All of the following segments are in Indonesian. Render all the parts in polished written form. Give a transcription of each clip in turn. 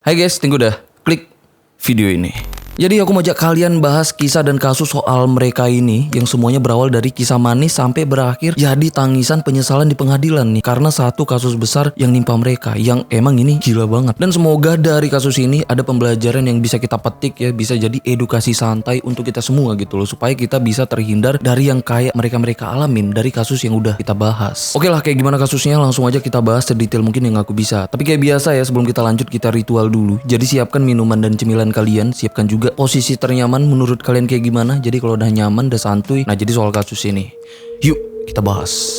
Hai guys, tunggu dah. Klik video ini. Jadi aku mau ajak kalian bahas kisah dan kasus soal mereka ini yang semuanya berawal dari kisah manis sampai berakhir jadi tangisan penyesalan di pengadilan nih. Karena satu kasus besar yang nimpa mereka yang emang ini gila banget. Dan semoga dari kasus ini ada pembelajaran yang bisa kita petik ya. Bisa jadi edukasi santai untuk kita semua gitu loh. Supaya kita bisa terhindar dari yang kayak mereka-mereka alamin dari kasus yang udah kita bahas. Oke lah, kayak gimana kasusnya langsung aja kita bahas sedetail mungkin yang aku bisa. Tapi kayak biasa ya, sebelum kita lanjut kita ritual dulu. Jadi siapkan minuman dan cemilan kalian. Siapkan juga posisi ternyaman menurut kalian kayak gimana. Jadi kalau udah nyaman, udah santuy. Nah, jadi soal kasus ini, yuk kita bahas.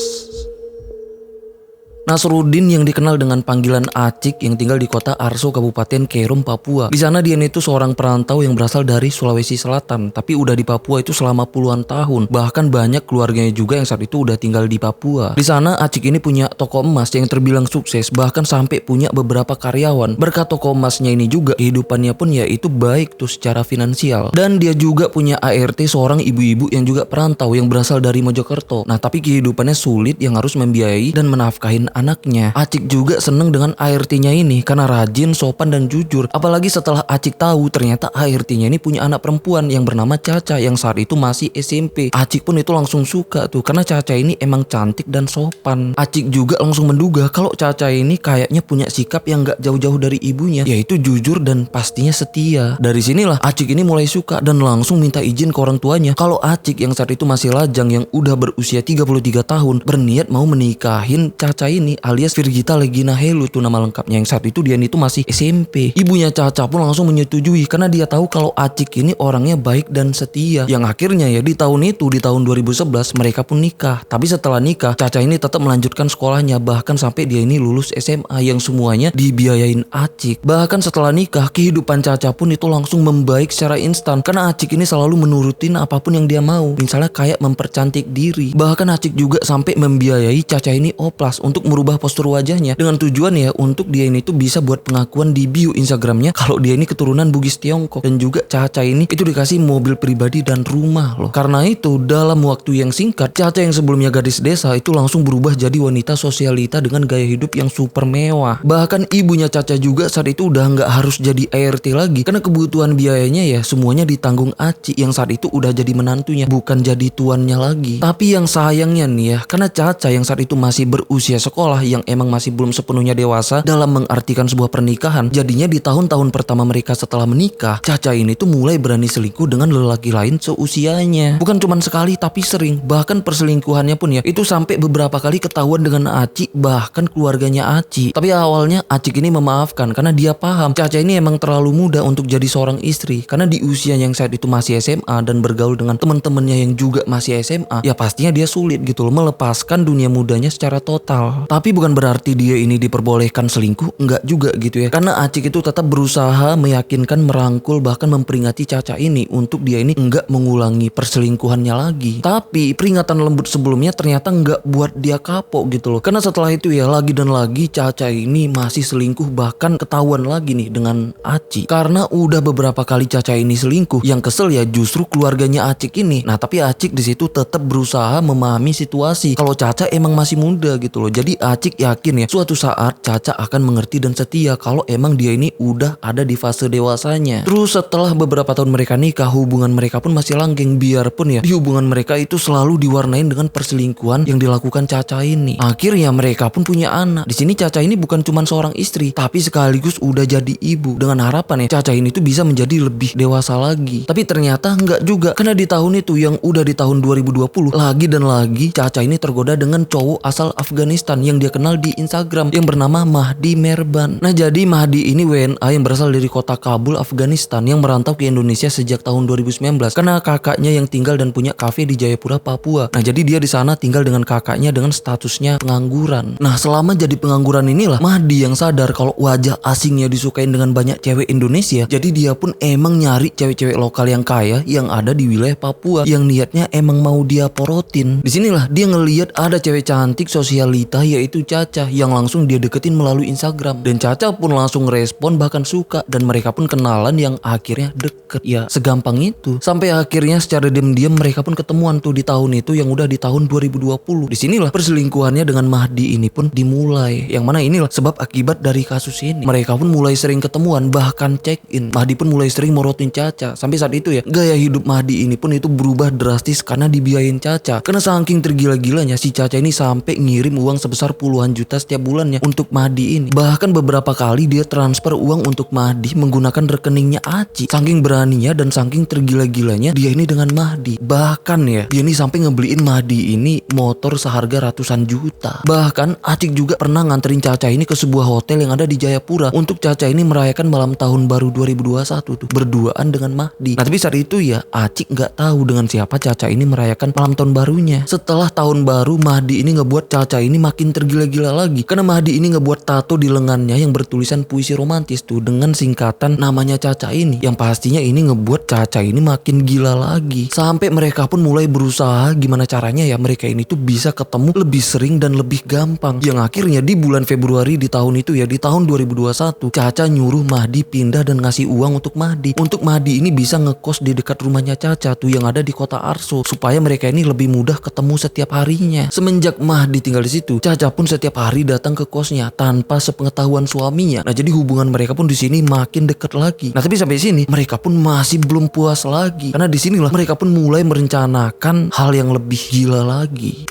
Nasruddin yang dikenal dengan panggilan Acik yang tinggal di kota Arso, Kabupaten Kerom, Papua. Di sana dia itu seorang perantau yang berasal dari Sulawesi Selatan, tapi udah di Papua itu selama puluhan tahun. Bahkan banyak keluarganya juga yang saat itu udah tinggal di Papua. Di sana Acik ini punya toko emas yang terbilang sukses, bahkan sampai punya beberapa karyawan. Berkat toko emasnya ini juga kehidupannya pun ya itu baik tuh secara finansial. Dan dia juga punya ART seorang ibu-ibu yang juga perantau yang berasal dari Mojokerto. Nah, tapi kehidupannya sulit yang harus membiayai dan menafkahin anaknya. Acik juga seneng dengan ART-nya ini karena rajin, sopan dan jujur. Apalagi setelah Acik tahu ternyata ART-nya ini punya anak perempuan yang bernama Caca yang saat itu masih SMP. Acik pun itu langsung suka tuh karena Caca ini emang cantik dan sopan. Acik juga langsung menduga kalau Caca ini kayaknya punya sikap yang gak jauh-jauh dari ibunya, yaitu jujur dan pastinya setia. Dari sinilah Acik ini mulai suka dan langsung minta izin ke orang tuanya kalau Acik yang saat itu masih lajang yang udah berusia 33 tahun berniat mau menikahin Caca ini alias Virgita Legina Helu tuh nama lengkapnya, yang saat itu dia itu masih SMP. Ibunya Caca pun langsung menyetujui karena dia tahu kalau Acik ini orangnya baik dan setia. Yang akhirnya ya di tahun 2011 mereka pun nikah. Tapi setelah nikah Caca ini tetap melanjutkan sekolahnya, bahkan sampai dia ini lulus SMA yang semuanya dibiayain Acik. Bahkan setelah nikah kehidupan Caca pun itu langsung membaik secara instan karena Acik ini selalu menurutin apapun yang dia mau. Misalnya kayak mempercantik diri. Bahkan Acik juga sampai membiayai Caca ini oplas untuk merubah postur wajahnya dengan tujuan ya untuk dia ini tuh bisa buat pengakuan di bio Instagramnya kalau dia ini keturunan Bugis Tiongkok. Dan juga Caca ini itu dikasih mobil pribadi dan rumah loh. Karena itu dalam waktu yang singkat Caca yang sebelumnya gadis desa itu langsung berubah jadi wanita sosialita dengan gaya hidup yang super mewah. Bahkan ibunya Caca juga saat itu udah nggak harus jadi ART lagi karena kebutuhan biayanya ya semuanya ditanggung Aci yang saat itu udah jadi menantunya, bukan jadi tuannya lagi. Tapi yang sayangnya nih ya, karena Caca yang saat itu masih berusia sekolah yang emang masih belum sepenuhnya dewasa dalam mengartikan sebuah pernikahan, jadinya di tahun-tahun pertama mereka setelah menikah Caca ini tuh mulai berani selingkuh dengan lelaki lain seusianya. Bukan cuma sekali tapi sering. Bahkan perselingkuhannya pun ya itu sampai beberapa kali ketahuan dengan Aci bahkan keluarganya Aci. Tapi awalnya Acik ini memaafkan karena dia paham Caca ini emang terlalu muda untuk jadi seorang istri. Karena di usia yang saat itu masih SMA dan bergaul dengan teman-temannya yang juga masih SMA, ya pastinya dia sulit gitu loh melepaskan dunia mudanya secara total. Tapi bukan berarti dia ini diperbolehkan selingkuh, enggak juga gitu ya. Karena Acik itu tetap berusaha meyakinkan, merangkul, bahkan memperingati Caca ini untuk dia ini enggak mengulangi perselingkuhannya lagi. Tapi peringatan lembut sebelumnya ternyata enggak buat dia kapok gitu loh. Karena setelah itu ya lagi dan lagi Caca ini masih selingkuh, bahkan ketahuan lagi nih dengan Acik. Karena udah beberapa kali Caca ini selingkuh, yang kesel ya justru keluarganya Acik ini. Nah, tapi Acik di situ tetap berusaha memahami situasi kalau Caca emang masih muda gitu loh. Jadi Acik yakin ya suatu saat Caca akan mengerti dan setia kalau emang dia ini udah ada di fase dewasanya. Terus setelah beberapa tahun mereka nikah, hubungan mereka pun masih langgeng, biarpun ya di hubungan mereka itu selalu diwarnain dengan perselingkuhan yang dilakukan Caca ini. Akhirnya mereka pun punya anak. Di sini Caca ini bukan cuma seorang istri, tapi sekaligus udah jadi ibu dengan harapan ya Caca ini tuh bisa menjadi lebih dewasa lagi. Tapi ternyata enggak juga, karena di tahun itu yang udah di tahun 2020 lagi dan lagi Caca ini tergoda dengan cowok asal Afghanistan yang dia kenal di Instagram yang bernama Mahdi Merban. Nah, jadi Mahdi ini WNA yang berasal dari kota Kabul, Afghanistan yang merantau ke Indonesia sejak tahun 2019 karena kakaknya yang tinggal dan punya kafe di Jayapura, Papua. Nah, jadi dia di sana tinggal dengan kakaknya dengan statusnya pengangguran. Nah, selama jadi pengangguran inilah Mahdi yang sadar kalau wajah asingnya disukain dengan banyak cewek Indonesia. Jadi dia pun emang nyari cewek-cewek lokal yang kaya yang ada di wilayah Papua yang niatnya emang mau dia porotin. Disinilah dia ngelihat ada cewek cantik sosialita yaitu Caca yang langsung dia deketin melalui Instagram. Dan Caca pun langsung respon bahkan suka, dan mereka pun kenalan yang akhirnya deket. Ya segampang itu. Sampai akhirnya secara diam-diam mereka pun ketemuan tuh di tahun itu yang udah di tahun 2020. Disinilah perselingkuhannya dengan Mahdi ini pun dimulai. Yang mana inilah sebab akibat dari kasus ini. Mereka pun mulai sering ketemuan, bahkan check in. Mahdi pun mulai sering morotin Caca. Sampai saat itu ya, gaya hidup Mahdi ini pun itu berubah drastis karena dibiayain Caca. Karena saking tergila-gilanya si Caca ini sampai ngirim uang sebesar puluhan juta setiap bulannya untuk Mahdi ini. Bahkan beberapa kali dia transfer uang untuk Mahdi menggunakan rekeningnya Aci. Saking beraninya dan saking tergila-gilanya dia ini dengan Mahdi. Bahkan ya, dia ini sampai ngebeliin Mahdi ini motor seharga ratusan juta. Bahkan Acik juga pernah nganterin Caca ini ke sebuah hotel yang ada di Jayapura untuk Caca ini merayakan malam tahun baru 2021 tuh, berduaan dengan Mahdi. Nah tapi saat itu ya Acik nggak tahu dengan siapa Caca ini merayakan malam tahun barunya. Setelah tahun baru, Mahdi ini ngebuat Caca ini makin tergila-gila lagi karena Mahdi ini ngebuat tato di lengannya yang bertulisan puisi romantis tuh dengan singkatan namanya Caca ini, yang pastinya ini ngebuat Caca ini makin gila lagi. Sampai mereka pun mulai berusaha gimana caranya ya mereka ini tuh bisa ketemu lebih sering dan lebih gampang. Yang akhirnya di bulan Februari di tahun itu ya, di tahun 2021, Caca nyuruh Mahdi pindah dan ngasih uang untuk Mahdi. Untuk Mahdi ini bisa ngekos di dekat rumahnya Caca tuh yang ada di kota Arso, supaya mereka ini lebih mudah ketemu setiap harinya. Semenjak Mahdi tinggal di situ, Caca pun setiap hari datang ke kosnya tanpa sepengetahuan suaminya. Nah jadi hubungan mereka pun di sini makin dekat lagi. Nah tapi sampai sini mereka pun masih belum puas lagi, karena disinilah mereka pun mulai merencanakan hal yang lebih gila lagi.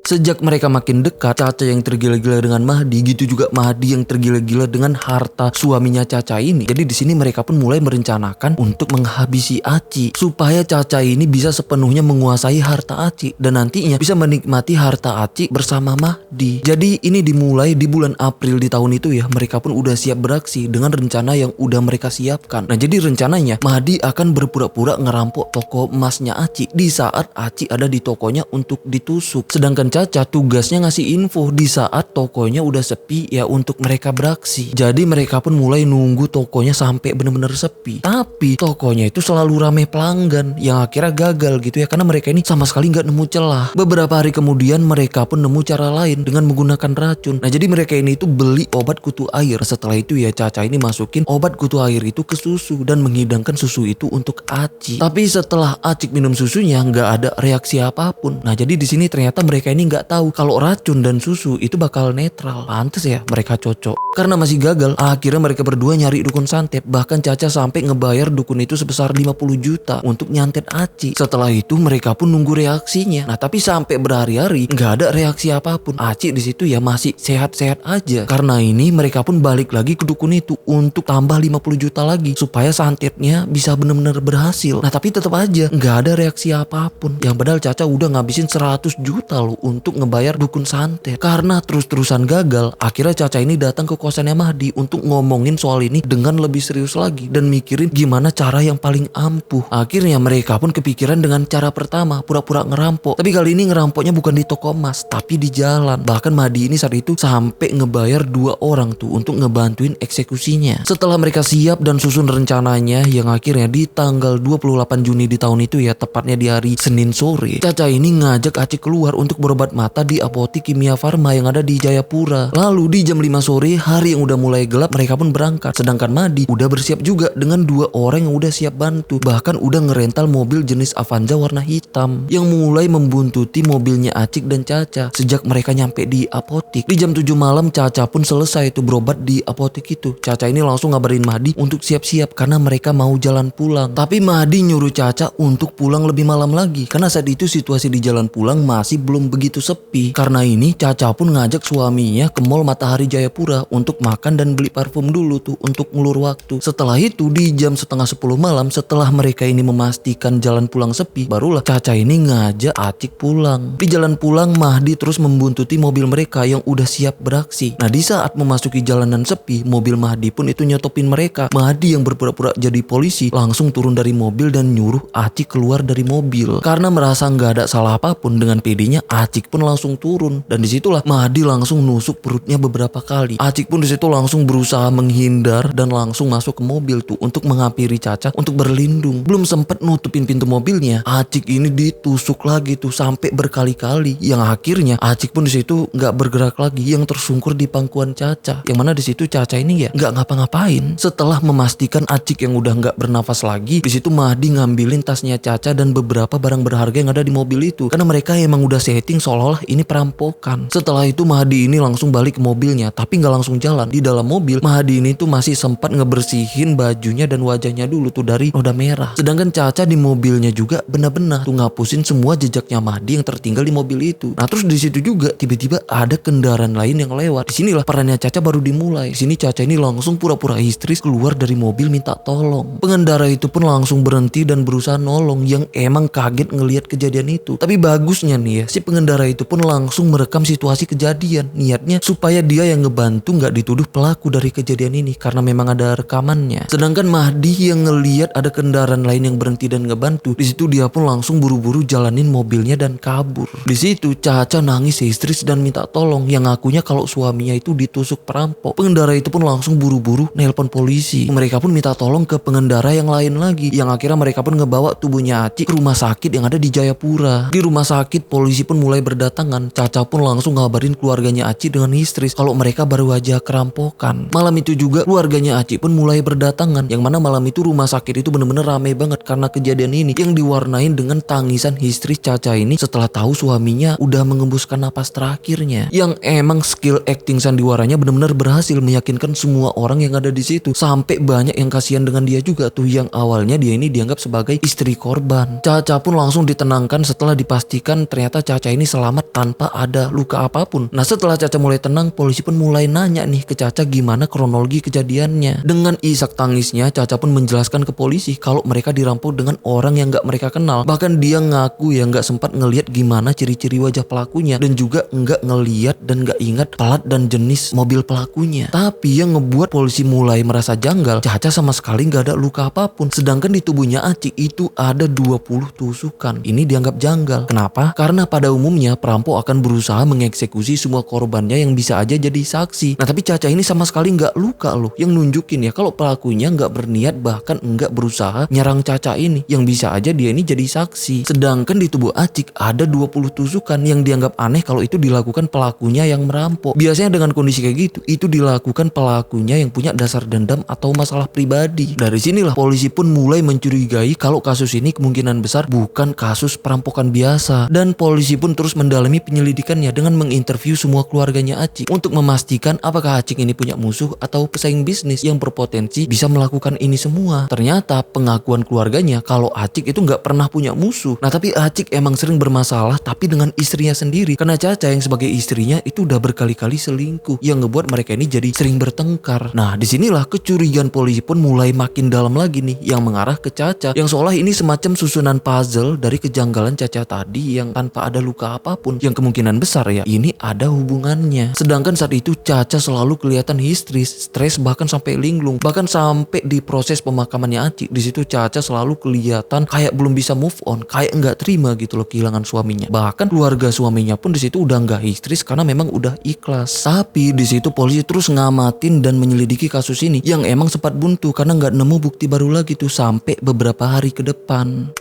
Sejak mereka makin dekat, Caca yang tergila-gila dengan Mahdi, gitu juga Mahdi yang tergila-gila dengan harta suaminya Caca ini. Jadi di sini mereka pun mulai merencanakan untuk menghabisi Aci supaya Caca ini bisa sepenuhnya menguasai harta Aci dan nantinya bisa menikmati harta Aci bersama Mahdi. Jadi ini dimulai di bulan April di tahun itu ya, mereka pun udah siap beraksi dengan rencana yang udah mereka siapkan. Nah jadi rencananya Mahdi akan berpura-pura ngerampok toko emasnya Aci di saat Aci ada di tokonya untuk ditusuk. Sedangkan Caca tugasnya ngasih info di saat tokonya udah sepi ya untuk mereka beraksi. Jadi mereka pun mulai nunggu tokonya sampai bener-bener sepi. Tapi tokonya itu selalu rame pelanggan yang akhirnya gagal gitu ya, karena mereka ini sama sekali nggak nemu celah. Beberapa hari kemudian mereka pun nemu cara lain dengan menggunakan racun. Nah jadi mereka ini itu beli obat kutu air. Setelah itu ya Caca ini masukin obat kutu air itu ke susu dan menghidangkan susu itu untuk Aci. Tapi setelah Acik minum susunya nggak ada reaksi apapun. Nah jadi di sini ternyata mereka ini nggak tahu kalau racun dan susu itu bakal netral. Pantes ya mereka cocok. Karena masih gagal, akhirnya mereka berdua nyari dukun santet. Bahkan Caca sampai ngebayar dukun itu sebesar 50 juta untuk nyantet Aci. Setelah itu mereka pun nunggu reaksinya. Nah tapi sampai berhari-hari nggak ada reaksi apapun. Aci di situ ya masih sehat-sehat aja. Karena ini mereka pun balik lagi ke dukun itu untuk tambah 50 juta lagi supaya santetnya bisa benar-benar berhasil. Nah tapi tetap aja nggak ada reaksi apapun. Yang padahal Caca udah ngabisin 100 juta loh untuk ngebayar dukun santet. Karena terus-terusan gagal, akhirnya Caca ini datang ke kosannya Mahdi untuk ngomongin soal ini dengan lebih serius lagi dan mikirin gimana cara yang paling ampuh. Akhirnya mereka pun kepikiran dengan cara pertama, pura-pura ngerampok. Tapi kali ini ngerampoknya bukan di toko emas, tapi di jalan. Bahkan Mahdi ini saat itu sampai ngebayar 2 orang tuh untuk ngebantuin eksekusinya. Setelah mereka siap dan susun rencananya, yang akhirnya di tanggal 28 Juni di tahun itu ya, tepatnya di hari Senin sore, Caca ini ngajak Aci keluar untuk berobat mata di apotik Kimia Farma yang ada di Jayapura. Lalu di jam 5 sore, hari yang udah mulai gelap, mereka pun berangkat. Sedangkan Mahdi udah bersiap juga dengan 2 orang yang udah siap bantu. Bahkan udah ngerental mobil jenis Avanza warna hitam yang mulai membuntuti mobilnya Acik dan Caca sejak mereka nyampe di apotik. Di jam 7 malam Caca pun selesai itu berobat di apotik itu. Caca ini langsung ngabarin Mahdi untuk siap-siap karena mereka mau jalan pulang. Tapi Mahdi nyuruh Caca untuk pulang lebih malam lagi karena saat itu situasi di jalan pulang masih belum begitu sepi. Karena ini Caca pun ngajak suaminya ke Mall Matahari Jayapura untuk makan dan beli parfum dulu tuh untuk ngulur waktu. Setelah itu di jam setengah 10 malam, setelah mereka ini memastikan jalan pulang sepi, barulah Caca ini ngajak Acik pulang. Di jalan pulang Mahdi terus membuntuti mobil mereka yang udah siap beraksi. Nah di saat memasuki jalanan sepi, mobil Mahdi pun itu nyetopin mereka. Mahdi yang berpura-pura jadi polisi langsung turun dari mobil dan nyuruh Acik keluar dari mobil. Karena merasa nggak ada salah apapun, dengan pedenya Acik Acik pun langsung turun dan disitulah Mahdi langsung nusuk perutnya beberapa kali. Acik pun disitu langsung berusaha menghindar dan langsung masuk ke mobil tuh untuk menghampiri Caca untuk berlindung. Belum sempet nutupin pintu mobilnya, Acik ini ditusuk lagi tuh sampai berkali-kali. Yang akhirnya Acik pun disitu nggak bergerak lagi, yang tersungkur di pangkuan Caca. Yang mana disitu Caca ini ya nggak ngapa-ngapain. Setelah memastikan Acik yang udah nggak bernafas lagi, disitu Mahdi ngambilin tasnya Caca dan beberapa barang berharga yang ada di mobil itu. Karena mereka emang udah setting seolah-olah ini perampokan. Setelah itu Mahdi ini langsung balik ke mobilnya, tapi nggak langsung jalan. Di dalam mobil Mahdi ini tuh masih sempat ngebersihin bajunya dan wajahnya dulu tuh dari noda merah. Sedangkan Caca di mobilnya juga benar-benar tuh ngapusin semua jejaknya Mahdi yang tertinggal di mobil itu. Nah terus di situ juga tiba-tiba ada kendaraan lain yang lewat. Disinilah perannya Caca baru dimulai. Sini Caca ini langsung pura-pura histeris keluar dari mobil minta tolong. Pengendara itu pun langsung berhenti dan berusaha nolong, yang emang kaget ngelihat kejadian itu. Tapi bagusnya nih ya, si pengendara itu pun langsung merekam situasi kejadian. Niatnya supaya dia yang ngebantu nggak dituduh pelaku dari kejadian ini karena memang ada rekamannya. Sedangkan Mahdi yang ngelihat ada kendaraan lain yang berhenti dan ngebantu, di situ dia pun langsung buru-buru jalanin mobilnya dan kabur. Di situ Caca nangis histeris dan minta tolong, yang ngakunya kalau suaminya itu ditusuk perampok. Pengendara itu pun langsung buru-buru nelpon polisi. Mereka pun minta tolong ke pengendara yang lain lagi, yang akhirnya mereka pun ngebawa tubuhnya Acik ke rumah sakit yang ada di Jayapura. Di rumah sakit polisi pun mulai berdatangan. Caca pun langsung ngabarin keluarganya Acik dengan histeris kalau mereka baru aja kerampokan. Malam itu juga keluarganya Acik pun mulai berdatangan, yang mana malam itu rumah sakit itu bener-bener ramai banget karena kejadian ini yang diwarnain dengan tangisan histeris Caca ini setelah tahu suaminya udah mengembuskan napas terakhirnya. Yang emang skill acting sandiwaranya bener-bener berhasil meyakinkan semua orang yang ada di situ, sampai banyak yang kasihan dengan dia juga tuh, yang awalnya dia ini dianggap sebagai istri korban. Caca pun langsung ditenangkan setelah dipastikan ternyata Caca ini selamat tanpa ada luka apapun. Nah setelah Caca mulai tenang, polisi pun mulai nanya nih ke Caca gimana kronologi kejadiannya. Dengan isak tangisnya Caca pun menjelaskan ke polisi kalau mereka dirampok dengan orang yang gak mereka kenal. Bahkan dia ngaku ya gak sempat ngelihat gimana ciri-ciri wajah pelakunya, dan juga gak ngelihat dan gak ingat plat dan jenis mobil pelakunya. Tapi yang ngebuat polisi mulai merasa janggal, Caca sama sekali gak ada luka apapun. Sedangkan di tubuhnya Acik itu ada 20 tusukan. Ini dianggap janggal. Kenapa? Karena pada umumnya perampok akan berusaha mengeksekusi semua korbannya yang bisa aja jadi saksi. Nah tapi Caca ini sama sekali nggak luka loh, yang nunjukin ya kalau pelakunya nggak berniat bahkan nggak berusaha nyerang Caca ini, yang bisa aja dia ini jadi saksi. Sedangkan di tubuh Acik ada 20 tusukan yang dianggap aneh kalau itu dilakukan pelakunya yang merampok. Biasanya dengan kondisi kayak gitu, itu dilakukan pelakunya yang punya dasar dendam atau masalah pribadi. Dari sinilah polisi pun mulai mencurigai kalau kasus ini kemungkinan besar bukan kasus perampokan biasa. Dan polisi pun terus mendalami penyelidikannya dengan menginterview semua keluarganya Acik untuk memastikan apakah Acik ini punya musuh atau pesaing bisnis yang berpotensi bisa melakukan ini semua. Ternyata pengakuan keluarganya kalau Acik itu nggak pernah punya musuh. Nah tapi Acik emang sering bermasalah tapi dengan istrinya sendiri, karena Caca yang sebagai istrinya itu udah berkali-kali selingkuh, yang ngebuat mereka ini jadi sering bertengkar. Nah disinilah kecurigaan polisi pun mulai makin dalam lagi nih, yang mengarah ke Caca, yang seolah ini semacam susunan puzzle dari kejanggalan Caca tadi yang tanpa ada luka apapun, yang kemungkinan besar ya ini ada hubungannya. Sedangkan saat itu Caca selalu kelihatan histeris, stres, bahkan sampai linglung. Bahkan sampai di proses pemakamannya Acik, di situ Caca selalu kelihatan kayak belum bisa move on, kayak nggak terima gitu loh kehilangan suaminya. Bahkan keluarga suaminya pun di situ udah nggak histeris karena memang udah ikhlas. Tapi di situ polisi terus ngamatin dan menyelidiki kasus ini, yang emang sempat buntu karena nggak nemu bukti baru lagi tuh sampai beberapa hari ke depan.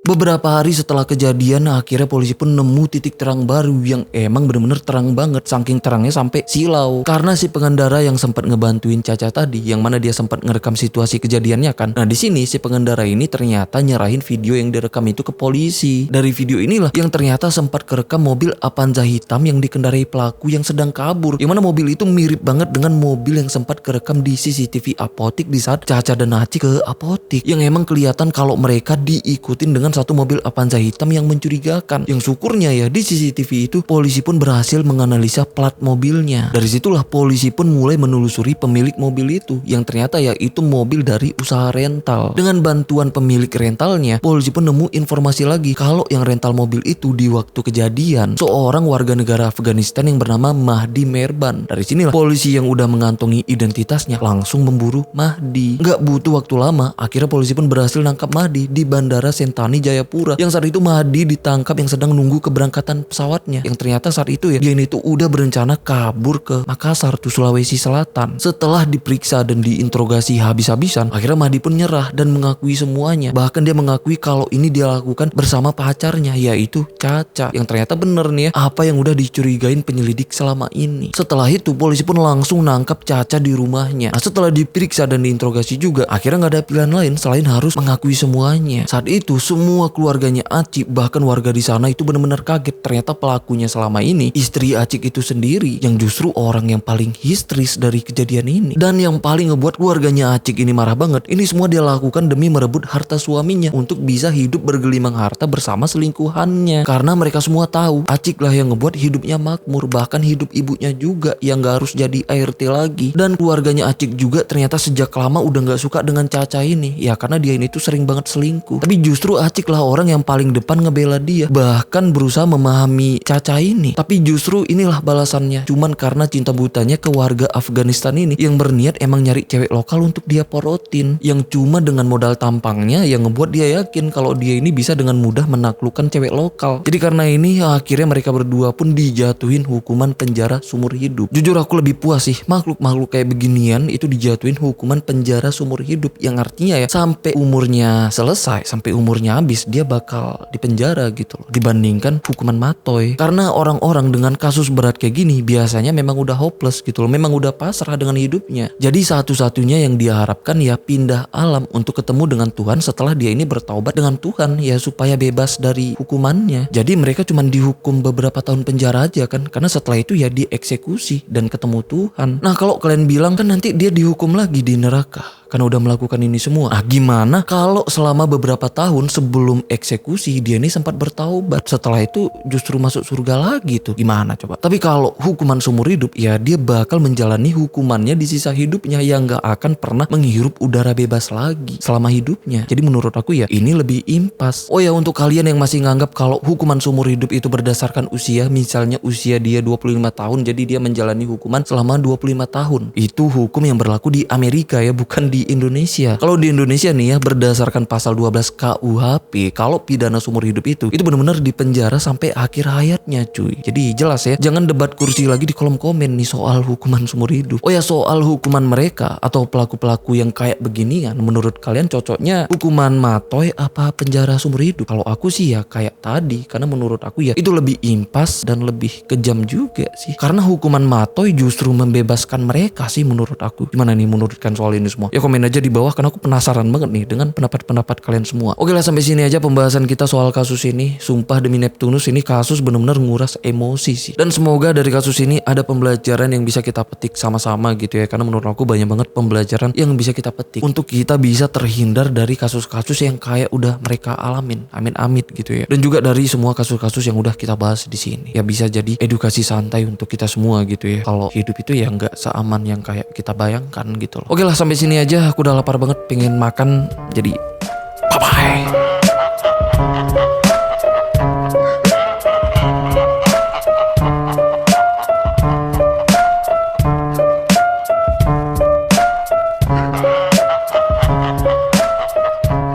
Beberapa hari setelah kejadian, akhirnya polisi pun nemu titik terang baru yang emang bener-bener terang banget, saking terangnya sampai silau. Karena si pengendara yang sempat ngebantuin Caca tadi, yang mana dia sempat ngerekam situasi kejadiannya kan. Nah di sini si pengendara ini ternyata nyerahin video yang direkam itu ke polisi. Dari video inilah yang ternyata sempat kerekam mobil Avanza hitam yang dikendarai pelaku yang sedang kabur. Yang mana mobil itu mirip banget dengan mobil yang sempat kerekam di CCTV apotik di saat Caca dan Acik ke apotik. Yang emang kelihatan kalau mereka diikutin dengan satu mobil Avanza hitam yang mencurigakan. Yang syukurnya ya di CCTV itu polisi pun berhasil menganalisa plat mobilnya. Dari situlah polisi pun mulai menelusuri pemilik mobil itu, yang ternyata ya itu mobil dari usaha rental. Dengan bantuan pemilik rentalnya, polisi pun nemu informasi lagi kalau yang rental mobil itu di waktu kejadian seorang warga negara Afghanistan yang bernama Mahdi Merban. Dari sinilah polisi yang udah mengantongi identitasnya langsung memburu Mahdi. Gak butuh waktu lama, akhirnya polisi pun berhasil nangkap Mahdi di Bandara Sentani Jayapura, yang saat itu Mahdi ditangkap yang sedang nunggu keberangkatan pesawatnya. Yang ternyata saat itu ya, dia ini tuh udah berencana kabur ke Makassar tuh, Sulawesi Selatan. Setelah diperiksa dan diinterogasi habis-habisan, akhirnya Mahdi pun nyerah dan mengakui semuanya. Bahkan dia mengakui kalau ini dia lakukan bersama pacarnya, yaitu Caca. Yang ternyata bener nih ya, apa yang udah dicurigain penyelidik selama ini. Setelah itu polisi pun langsung nangkap Caca di rumahnya. Nah, setelah diperiksa dan diinterogasi juga, akhirnya gak ada pilihan lain selain harus mengakui semuanya. Saat itu semua keluarganya Acik, bahkan warga di sana itu benar-benar kaget. Ternyata pelakunya selama ini istri Acik itu sendiri, yang justru orang yang paling histeris dari kejadian ini. Dan yang paling ngebuat keluarganya Acik ini marah banget, ini semua dia lakukan demi merebut harta suaminya untuk bisa hidup bergelimang harta bersama selingkuhannya. Karena mereka semua tahu Acik lah yang ngebuat hidupnya makmur, bahkan hidup ibunya juga yang gak harus jadi ART lagi. Dan keluarganya Acik juga ternyata sejak lama udah gak suka dengan Caca ini, ya karena dia ini tuh sering banget selingkuh. Tapi justru Acik lah orang yang paling depan ngebela dia, bahkan berusaha memahami Caca ini. Tapi justru inilah balasannya, cuman karena cinta butanya ke warga Afghanistan ini yang berniat emang nyari cewek lokal untuk dia porotin, yang cuma dengan modal tampangnya yang ngebuat dia yakin kalau dia ini bisa dengan mudah menaklukkan cewek lokal. Jadi karena ini akhirnya mereka berdua pun dijatuhin hukuman penjara seumur hidup. Jujur aku lebih puas sih, makhluk-makhluk kayak beginian itu dijatuhin hukuman penjara seumur hidup, yang artinya ya sampai umurnya selesai, sampai umurnya habis dia bakal dipenjara gitu loh, dibandingkan hukuman matoy. Karena orang-orang dengan kasus berat kayak gini biasanya memang udah hopeless gitu loh, memang udah pasrah dengan hidupnya. Jadi satu-satunya yang dia harapkan ya pindah alam untuk ketemu dengan Tuhan setelah dia ini bertaubat dengan Tuhan, ya supaya bebas dari hukumannya. Jadi mereka cuma dihukum beberapa tahun penjara aja kan, karena setelah itu ya dieksekusi dan ketemu Tuhan. Nah kalau kalian bilang kan nanti dia dihukum lagi di neraka karena udah melakukan ini semua. Ah gimana kalau selama beberapa tahun sebelum eksekusi dia ini sempat bertaubat, setelah itu justru masuk surga lagi tuh, gimana coba? Tapi kalau hukuman seumur hidup ya dia bakal menjalani hukumannya di sisa hidupnya, yang gak akan pernah menghirup udara bebas lagi selama hidupnya. Jadi menurut aku ya ini lebih impas. Oh ya, untuk kalian yang masih nganggap kalau hukuman seumur hidup itu berdasarkan usia, misalnya usia dia 25 tahun jadi dia menjalani hukuman selama 25 tahun. Itu hukum yang berlaku di Amerika ya, bukan di Indonesia. Kalau di Indonesia nih ya, berdasarkan pasal 12 KUHP, kalau pidana seumur hidup itu benar-benar dipenjara sampai akhir hayatnya cuy. Jadi jelas ya, jangan debat kursi lagi di kolom komen nih soal hukuman seumur hidup. Oh ya, soal hukuman mereka atau pelaku-pelaku yang kayak beginian, menurut kalian cocoknya hukuman matoy apa penjara seumur hidup? Kalau aku sih ya kayak tadi, karena menurut aku ya itu lebih impas dan lebih kejam juga sih. Karena hukuman matoy justru membebaskan mereka sih menurut aku. Gimana nih menurut kalian soal ini semua? Ya komen aja di bawah karena aku penasaran banget nih dengan pendapat-pendapat kalian semua. Oke lah, sampai sini aja pembahasan kita soal kasus ini. Sumpah demi Neptunus, ini kasus benar-benar nguras emosi sih. Dan semoga dari kasus ini ada pembelajaran yang bisa kita petik sama-sama gitu ya. Karena menurut aku banyak banget pembelajaran yang bisa kita petik untuk kita bisa terhindar dari kasus-kasus yang kayak udah mereka alamin. Amin-amin gitu ya. Dan juga dari semua kasus-kasus yang udah kita bahas di sini. Ya bisa jadi edukasi santai untuk kita semua gitu ya. Kalau hidup itu ya nggak seaman yang kayak kita bayangkan gitu loh. Oke lah, sampai sini aja. Aku udah lapar banget, pengen makan. Jadi bye-bye.